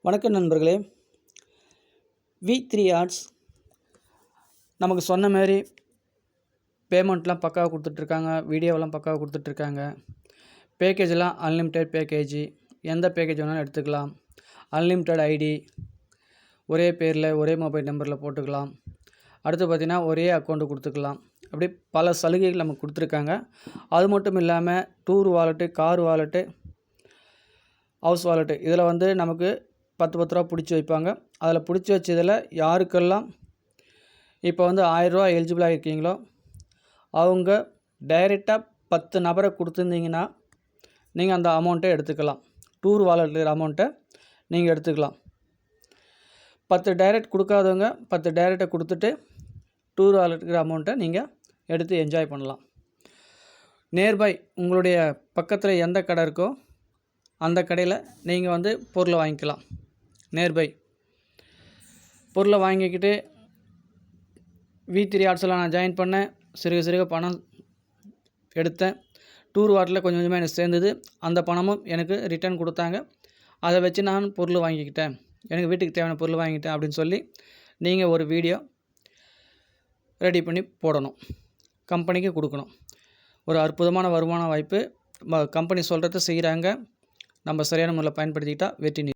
வணக்கம் நண்பர்களே. V3 arts நமக்கு சொன்ன மாதிரி பேமெண்ட்லாம் பக்காவாக கொடுத்துட்ருக்காங்க, வீடியோவெல்லாம் பக்காவாக கொடுத்துட்ருக்காங்க. பேக்கேஜெல்லாம் அன்லிமிட்டெட் பேக்கேஜ், எந்த பேக்கேஜ் வேணாலும் எடுத்துக்கலாம். அன்லிமிட்டெட் ஐடி, ஒரே பேரில் ஒரே மொபைல் நம்பரில் போட்டுக்கலாம். அடுத்து பார்த்திங்கன்னா ஒரே அக்கௌண்ட்டு கொடுத்துக்கலாம். அப்படி பல சலுகைகள் நமக்கு கொடுத்துருக்காங்க. அது மட்டும் இல்லாமல் tour wallet, car wallet, house wallet இதில் வந்து நமக்கு 10 ரூபா பிடிச்சி வைப்பாங்க. அதில் பிடிச்சி வச்சதில் யாருக்கெல்லாம் இப்போ வந்து 1000 ரூபா எலிஜிபிளாக இருக்கீங்களோ அவங்க டைரெக்டாக 10 நபரை கொடுத்துருந்தீங்கன்னா நீங்கள் அந்த அமௌண்ட்டை எடுத்துக்கலாம். டூர் வாலெட்டில் அமௌண்ட்டை நீங்கள் எடுத்துக்கலாம். 10 டைரெக்ட் கொடுக்காதவங்க 10 டைரெக்டை கொடுத்துட்டு டூர் வாலெட்டுக்கிற அமௌண்ட்டை நீங்கள் எடுத்து என்ஜாய் பண்ணலாம். நியர்பை உங்களுடைய பக்கத்தில் எந்த கடை இருக்கோ அந்த கடையில் நீங்கள் வந்து பொருளை வாங்கிக்கலாம். நியர்பை பொருளை வாங்கிக்கிட்டு V3 ஆர்ட்ஸில் நான் ஜாயின் பண்ணேன். சிறுக பணம் எடுத்தேன். டூர் வாட்டில் கொஞ்சம் கொஞ்சமாக எனக்கு சேர்ந்தது. அந்த பணமும் எனக்கு ரிட்டர்ன் கொடுத்தாங்க. அதை வச்சு நான் பொருள் வாங்கிக்கிட்டேன், எனக்கு வீட்டுக்கு தேவையான பொருள் வாங்கிட்டேன் அப்படின்னு சொல்லி நீங்கள் ஒரு வீடியோ ரெடி பண்ணி போடணும், கம்பெனிக்கு கொடுக்கணும். ஒரு அற்புதமான வருமான வாய்ப்பு. கம்பெனி சொல்கிறத செய்கிறாங்க. நம்ம சரியான முறையில் பயன்படுத்திக்கிட்டால் வெற்றி.